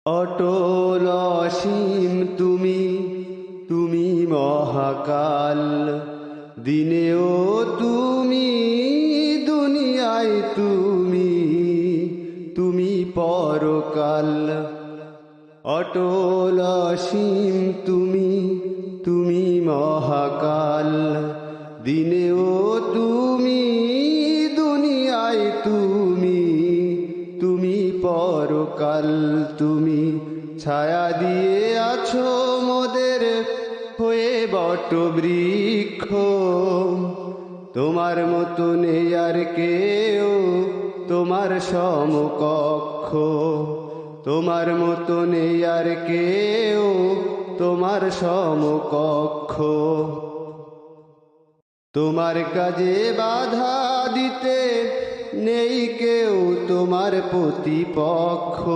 অটল অসীম তুমি, তুমি মহাকাল। দিনেও তুমি, দুনিয়ায় তুমি, তুমি পরকাল। অটল অসীম তুমি, তুমি মহাকাল। দিনেও তুমি, দুনিয়ায় তুমি, তুমি পরকাল। তুমি ছায়া দিয়ে আছো মোদের হয়ে বটবৃক্ষ। তোমার মতো নেই আর কেউ, তোমার সমকক্ষ। তোমার মতো নেই আর কেউ, তোমার সমকক্ষ। তোমার কাজে বাধা দিতে নেই কেউ, তোমার প্রতিপক্ষ।